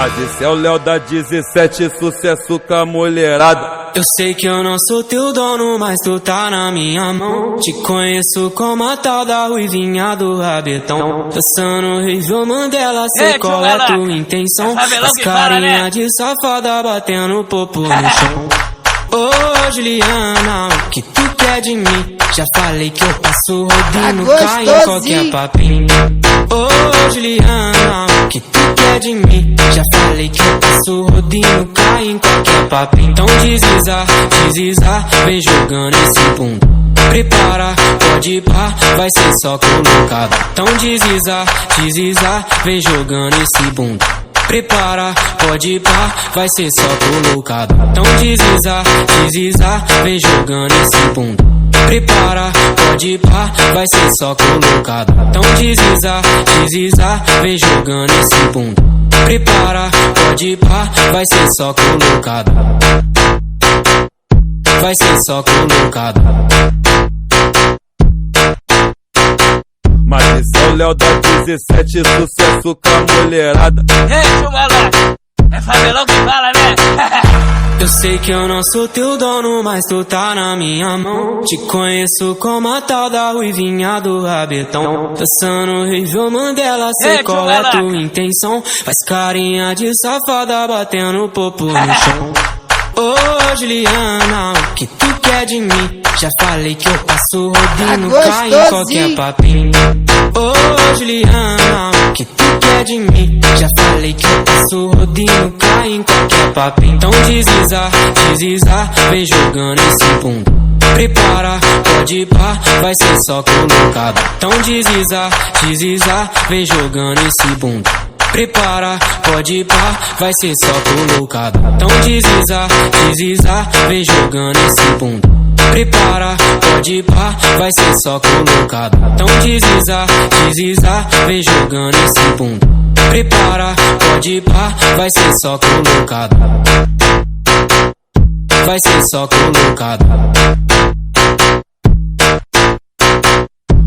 Mas esse é o Léo da 17, sucesso com a mulherada. Eu sei que eu não sou teu dono, mas tu tá na minha mão. Te conheço como a tal da ruivinha do rabetão. Dançando Rival Mandela, sei qual é tua intenção. As carinha de safada batendo popo no chão. Ô Juliana, o que tu quer de mim? Já falei que eu passo rodinho, cai em qualquer papinho. Ô Juliana, o que tu quer de mim? Já falei que eu passo rodinho, cai em qualquer papinho. Então desliza, desliza, vem jogando esse bunda. Prepara, pode ir pá, vai ser só colocado. Então desliza, desliza, vem jogando esse bunda. Prepara, pode ir pá, vai ser só colocado. Então desliza, desliza, vem jogando esse bunda. Prepara, pode ir pá, vai ser só colocado. Então desliza, desliza, vem jogando esse bunda. Prepara, pode ir pá, vai ser só colocado. Vai ser só colocado. Mas esse é o Léo da 17, sucesso com a mulherada. Ei, chumalá, é favelão que fala, né? Eu sei que eu não sou teu dono, mas tu tá na minha mão. Te conheço como a tal da ruivinha do rabetão. Dançando Rival Mandela, sei qual é tua intenção. Faz carinha de safada batendo popo no chão. Ô Juliana, o que tu quer de mim? Já falei que eu passo rodinho, cai em qualquer papinho. Ô Juliana, o que tu quer de mim? Já falei que eu passo rodinho, cai em qualquer papinho. Então desliza, desliza, vem jogando esse bunda. Prepara, pode ir pá, vai ser só colocado. Então desliza, desliza, vem jogando esse bunda. Prepara, pode ir pá, vai ser só colocado. Então desliza, desliza, vem jogando esse bunda. Prepara, pode ir pá, vai ser só colocado. Então desliza, desliza, vem jogando esse bunda. Prepara, pode ir pá, vai ser só colocado. Vai ser só colocado.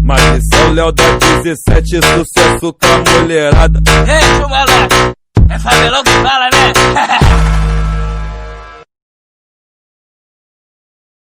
Mas esse é o Léo da 17, sucesso com a mulherada. Ei, chumalá, é favelão que fala, né?